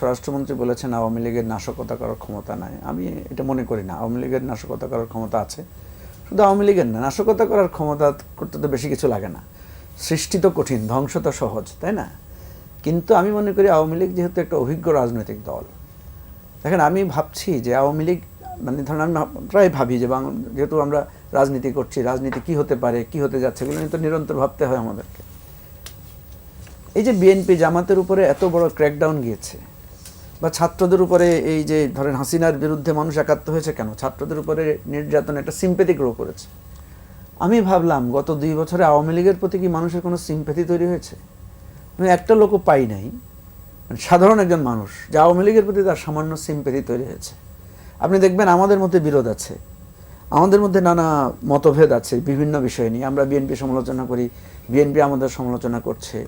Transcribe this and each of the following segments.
স্বরাষ্ট্রমন্ত্রী বলেছেন আওয়ামী লীগের নাশকতা করার ক্ষমতা নাই। আমি এটা মনে করি না। আওয়ামী লীগের নাশকতা করার ক্ষমতা আছে, শুধু আওয়ামী লীগের না, নাশকতা করার ক্ষমতা করতে তো বেশি কিছু লাগে না। সৃষ্টি তো কঠিন, ধ্বংস তো সহজ, তাই না? কিন্তু আমি মনে করি আওয়ামী লীগ যেহেতু একটা অভিজ্ঞ রাজনৈতিক দল, দেখেন আমি ভাবছি যে আওয়ামী লীগ মানে ধরেন আমি প্রায় ভাবি যে যেহেতু আমরা রাজনীতি করছি, রাজনীতি কি হতে পারে, কি হতে যাচ্ছে, এগুলো নিয়ে তো নিরন্তর ভাবতে হয় আমাদেরকে। এই যে বিএনপি জামাতের উপরে এত বড় ক্র্যাকডাউন গিয়েছে, বা ছাত্রদের উপরে এই যে ধরেন হাসিনার বিরুদ্ধে মানুষ একাত্ম হয়েছে কেন? ছাত্রদের উপরে নির্যাতন একটা সিম্প্যাথি গ্রো করেছে। আমি ভাবলাম গত 2 বছরে আওয়ামী লীগের প্রতি কি মানুষের কোনো সিম্প্যাথি তৈরি হয়েছে? আমি একটা লোকও পাই নাই, মানে সাধারণ একজন মানুষ, যে আওয়ামী লীগের প্রতি তার সামান্য সিম্প্যাথি তৈরি হয়েছে। আপনি দেখবেন আমাদের মধ্যে বিরোধ আছে, আমাদের মধ্যে নানা মতভেদ আছে বিভিন্ন বিষয় নিয়ে। আমরা বিএনপি সমালোচনা করি, বিএনপি আমাদের সমালোচনা করছে,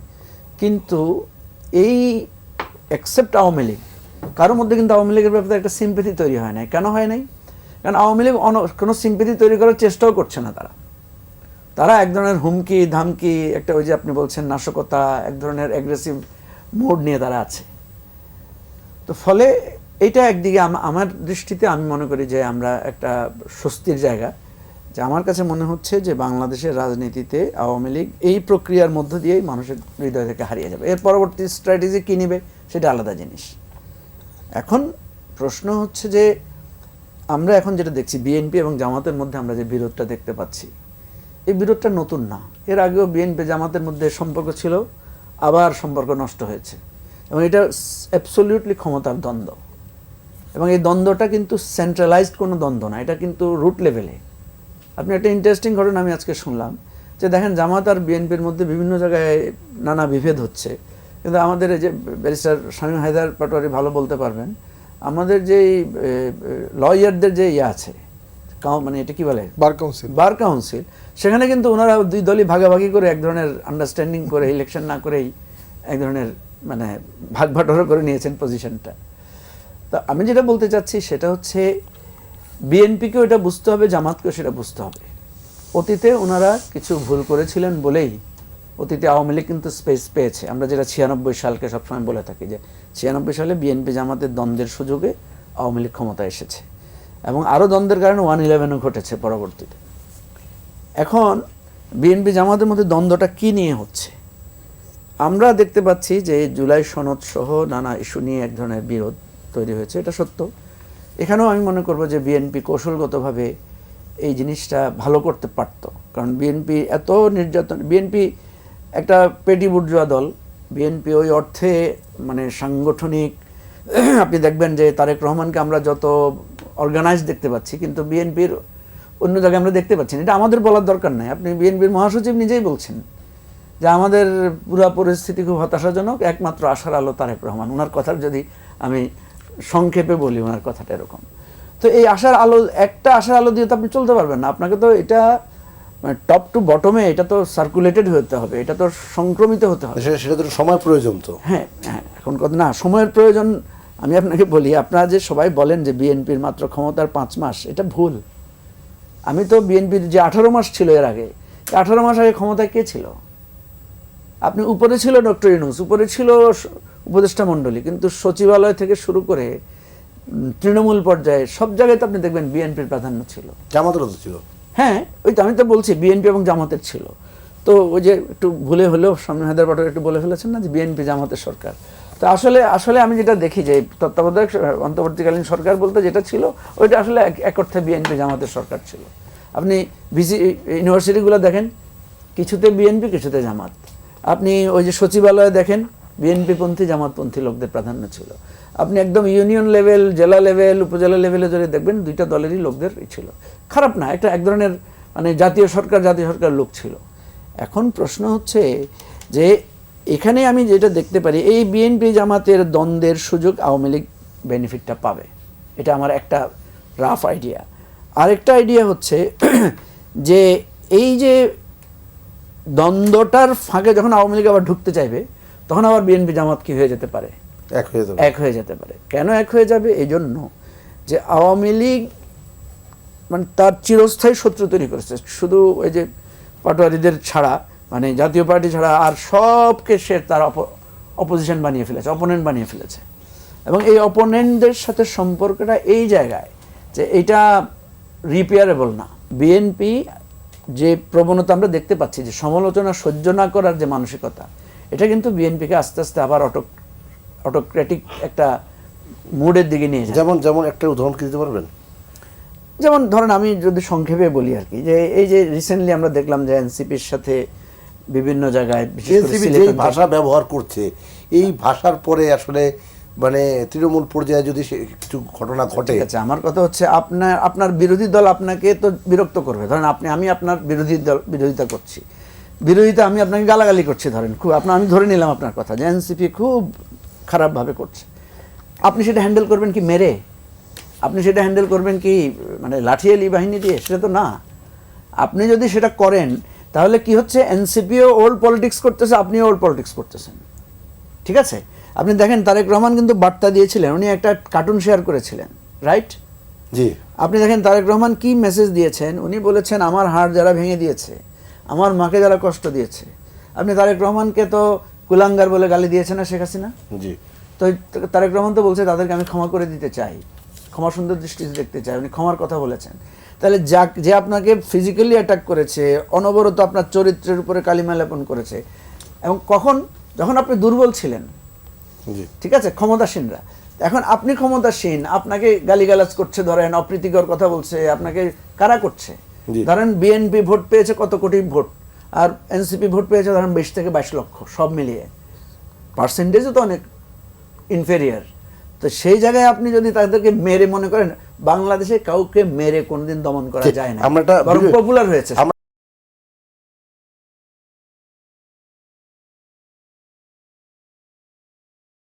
কিন্তু এই এক্সেপ্ট আওয়ামী লীগ, কারোর মধ্যে কিন্তু আওয়ামী লীগের ব্যাপারে একটা সিম্প্যাথি তৈরি হয় নাই। কেন হয় নাই? কারণ আওয়ামী লীগ কোনো সিম্প্যাথি তৈরি করার চেষ্টাও করছে না। তারা এক ধরনের হুমকি ধামকি, একটা ওই যে আপনি বলছেন নাশকতা, এক ধরনের অ্যাগ্রেসিভ মোড নিয়ে তারা আছে। তো ফলে এইটা একদিকে আমার দৃষ্টিতে আমি মনে করি যে আমরা একটা স্বস্তির জায়গা, যে আমার কাছে মনে হচ্ছে যে বাংলাদেশের রাজনীতিতে আওয়ামী লীগ এই প্রক্রিয়ার মধ্য দিয়েই মানুষের হৃদয় থেকে হারিয়ে যাবে। এর পরবর্তী স্ট্র্যাটেজি কী নেবে সেটা আলাদা জিনিস। এখন প্রশ্ন হচ্ছে যে আমরা এখন যেটা দেখছি বিএনপি এবং জামাতের মধ্যে আমরা যে বিরোধটা দেখতে পাচ্ছি, এই বিরোধটা নতুন না। এর আগেও বিএনপি জামাতের মধ্যে সম্পর্ক ছিল, আবার সম্পর্ক নষ্ট হয়েছে, এবং এটা অ্যাবসলিউটলি ক্ষমতার দ্বন্দ্ব। এবং এই দ্বন্দ্বটা কিন্তু সেন্ট্রালাইজড কোনো দ্বন্দ্ব না, এটা কিন্তু রুট লেভেলে। আপনি একটা ইন্টারেস্টিং ঘটনা আমি আজকে শুনলাম যে দেখেন জামাত আর বিএনপির মধ্যে বিভিন্ন জায়গায় নানা বিভেদ হচ্ছে, কিন্তু আমাদের এই যে ব্যারিস্টার শামীম হায়দার পাটোয়ারি ভালো বলতে পারবেন, আমাদের যে লয়ারদের যে আছে মানে এটা কি বলে বার কাউন্সিল, সেখানে কিন্তু ওনারা 2 দলই ভাগাভাগি করে এক ধরনের আন্ডারস্ট্যান্ডিং করে ইলেকশন না করেই এক ধরনের মানে ভাগ ভাটোয়ারা করে নিয়েছেন পজিশনটা। তা আমি যেটা বলতে চাচ্ছি সেটা হচ্ছে বিএনপিকেও এটা বুঝতে হবে, জামাতকেও সেটা বুঝতে হবে। অতীতে ওনারা কিছু ভুল করেছিলেন বলেই অতীতে আওয়ামী লীগ কিন্তু স্পেস পেয়েছে। আমরা যেটা 96 সালকে সবসময় বলে থাকি যে 96 সালে বিএনপি জামাতের দ্বন্দ্বের সুযোগে আওয়ামী লীগ ক্ষমতায় এসেছে, এবং আরও দ্বন্দ্বের কারণে 1/11ও ঘটেছে পরবর্তীতে। এখন বিএনপি জামাতের মধ্যে দ্বন্দ্বটা কী নিয়ে হচ্ছে? আমরা দেখতে পাচ্ছি যে জুলাই সনদ সহ নানা ইস্যু নিয়ে এক ধরনের বিরোধ তৈরি হয়েছে, এটা সত্য। এখানেও আমি মনে করব যে বিএনপি কৌশলগতভাবে এই জিনিসটা ভালো করতে পারত, কারণ বিএনপি এত নির্যাতন, বিএনপি একটা পেটি বুর্জোয়া দল। বিএনপি ওই অর্থে মানে সাংগঠনিক, আপনি দেখবেন যে তারেক রহমানকে আমরা যত অর্গানাইজ দেখতে পাচ্ছি, কিন্তু বিএনপির অন্য জায়গায় আমরা দেখতে পাচ্ছি না। এটা আমাদের বলার দরকার নাই, আপনি বিএনপির মহাসচিব নিজেই বলছেন যে আমাদের পুরো পরিস্থিতি খুব হতাশাজনক, একমাত্র আশার আলো তারেক রহমান। ওনার কথার যদি আমি সংক্ষেপে বলি, ওনার কথাটা এরকম। তো এই আশার আলো, একটা আশার আলো দিয়ে তো আপনি চলতে পারবেন না। আপনাকে তো এটা মানে টপ টু বটমে এটা তো সার্কুলেটেড হতে হবে, এটা তো সংক্রমিত হতে হবে, সেটা তো সময় প্রয়োজন। তো হ্যাঁ হ্যাঁ, এখন কথা না, সময়ের প্রয়োজন। আমি আপনাকে বলি, আপনারা যে সবাই বলেন যে বিএনপির মাত্র ক্ষমতার 5 মাস, এটা ভুল। আমি তো বিএনপির যে 18 মাস ছিল এর আগে, 18 মাস আগে ক্ষমতায় কে ছিল? আপনি উপরে ছিল ডক্টর ইউনূস, উপরে ছিল উপদেষ্টা মণ্ডলী, কিন্তু সচিবালয় থেকে শুরু করে তৃণমূল পর্যায়ে সব জায়গায় তো আপনি দেখবেন বিএনপির প্রাধান্য ছিল, জামাতেরও তো ছিল। হ্যাঁ, ওই তো আমি তো বলছি বিএনপি এবং জামাতের ছিল। তো ওই যে একটু ভুলে হলেও শামীম হায়দার পাটোয়ারি একটু বলে ফেলেছেন না যে বিএনপি জামাতের সরকার। তো আসলে আমি যেটা দেখি যে তত্ত্বাবধায়ক অন্তর্বর্তীকালীন সরকার বলতে যেটা ছিল, ওইটা আসলে এক অর্থে বিএনপি জামাতের সরকার ছিল। আপনি ইউনিভার্সিটিগুলো দেখেন, কিছুতে বিএনপি, কিছুতে জামাত। আপনি ওই যে সচিবালয়ে দেখেন, বিএনপিপন্থী জামাতপন্থী লোকদের প্রাধান্য ছিল। আপনি একদম ইউনিয়ন লেভেল, জেলা লেভেল, উপজেলা লেভেলে যদি দেখবেন, 2টা দলেরই লোকদের ছিল। খারাপ না, এটা এক ধরনের মানে জাতীয় সরকার লোক ছিল। এখন প্রশ্ন হচ্ছে যে এখানে আমি যেটা দেখতে পারি, এই বিএনপি জামাতের দ্বন্দ্বের সুযোগ আওয়ামী লীগ বেনিফিটটা পাবে, এটা আমার একটা রাফ আইডিয়া। আরেকটা আইডিয়া হচ্ছে যে এই যে দ্বন্দ্বটার ফাঁকে যখন আওয়ামী লীগ আবার ঢুকতে চাইবে, তখন আবার বিএনপি জামাত কি হয়ে যেতে পারে? এক হয়ে যেতে পারে। কেন এক হয়ে যাবে? এই জন্য যে আওয়ামী লীগ মানে তার চিরস্থায়ী শত্রু তৈরি করেছে, শুধু ওই যে পাটোয়ারিদের ছাড়া, মানে জাতীয় পার্টি ছাড়া আর সবকে সে তার অপোজিশন বানিয়ে ফেলেছে, অপোনেন্ট বানিয়ে ফেলেছে। এবং এই অপোনেন্টদের সাথে সম্পর্কটা এই জায়গায় যে এটা রিপেয়ারেবল না। বিএনপি যে প্রবণতা আমরা দেখতে পাচ্ছি যে সমালোচনা সহ্য না করার যে মানসিকতা, এটা কিন্তু বিএনপিকে আস্তে আস্তে আবার অটোক্রেটিক একটা মুডের দিকে নিয়ে যায়। যেমন যেমন একটা উদাহরণ কি দিতে পারবেন? যেমন ধরেন আমি যদি সংক্ষেপে বলি আর কি, যে এই যে রিসেন্টলি আমরা দেখলাম যে এনসিপির সাথে বিভিন্ন জায়গায় বিশেষ করে এনসিপি যে সিলেটের ভাষা ব্যবহার করছে, এই ভাষার পরে আসলে মানে তৃণমূল পর্যায়ে যদি কিছু ঘটনা ঘটে। ঠিক আছে, আমার কথা হচ্ছে আপনার বিরোধী দল আপনাকে তো বিরক্ত করবে। ধরেন আমি আপনার বিরোধিতা করছি, আমি আপনাকে গালাগালি করছি, ধরেন খুব আমি ধরে নিলাম আপনার কথা যে এনসিপি খুব খারাপভাবে করছে। আপনি সেটা হ্যান্ডেল করবেন কি মেরে? আপনি সেটা হ্যান্ডেল করবেন কি মানে লাঠিয়ালি বাহিনী দিয়ে? সেটা তো না। আপনি যদি সেটা করেন তাহলে কি হচ্ছে, এনসিপিও ওল্ড পলিটিক্স করতেছে, আপনিও ওল্ড পলিটিক্স করতেছেন। ঠিক আছে, আপনি দেখেন তারেক রহমান কিন্তু বার্তা দিয়েছিলেন, উনি একটা কার্টুন শেয়ার করেছিলেন, রাইট? জি, আপনি দেখেন তারেক রহমান কি মেসেজ দিয়েছেন, উনি বলেছেন আমার হাড় যারা ভেঙে দিয়েছে, আমার মাকে যারা কষ্ট দিয়েছে। আপনি তারেক রহমানকে তো কুলাঙ্গার বলে গালি দিয়েছেন না শেখ হাসিনা? জি, তো তারেক রহমান তো বলছে তাদেরকে আমি ক্ষমা করে দিতে চাই, ক্ষমা সুন্দর দৃষ্টিতে দেখতে চাই, উনি ক্ষমার কথা বলেছেন। তাহলে যে আপনাকে ফিজিক্যালি অ্যাটাক করেছে, অনবরত আপনার চরিত্রের উপরে কালিমা লেপন করেছে, এবং যখন আপনি দুর্বল ছিলেন, জি, ঠিক আছে, ক্ষমতাসীনরা, এখন আপনি ক্ষমতাসীন, আপনাকে গালিগালাজ করছে, ধরেন অপ্রীতিকর কথা বলছে, আপনাকে কারা করছে? জি। ধরেন বিএনপি ভোট পেয়েছে কত কোটি ভোট, আর এনসিপি ভোট পেয়েছে ধরেন 20 থেকে 22 লক্ষ, সব মিলিয়ে পার্সেন্টেজও তো অনেক ইনফেরিয়ার। তো সেই জায়গায় আপনি যদি তাদেরকে মেরে, মনে করেন বাংলাদেশে কাউকে মেরে কোনোদিন দমন করা ঠিক। যায় না, আমরা এটা বরং পপুলার হয়েছে।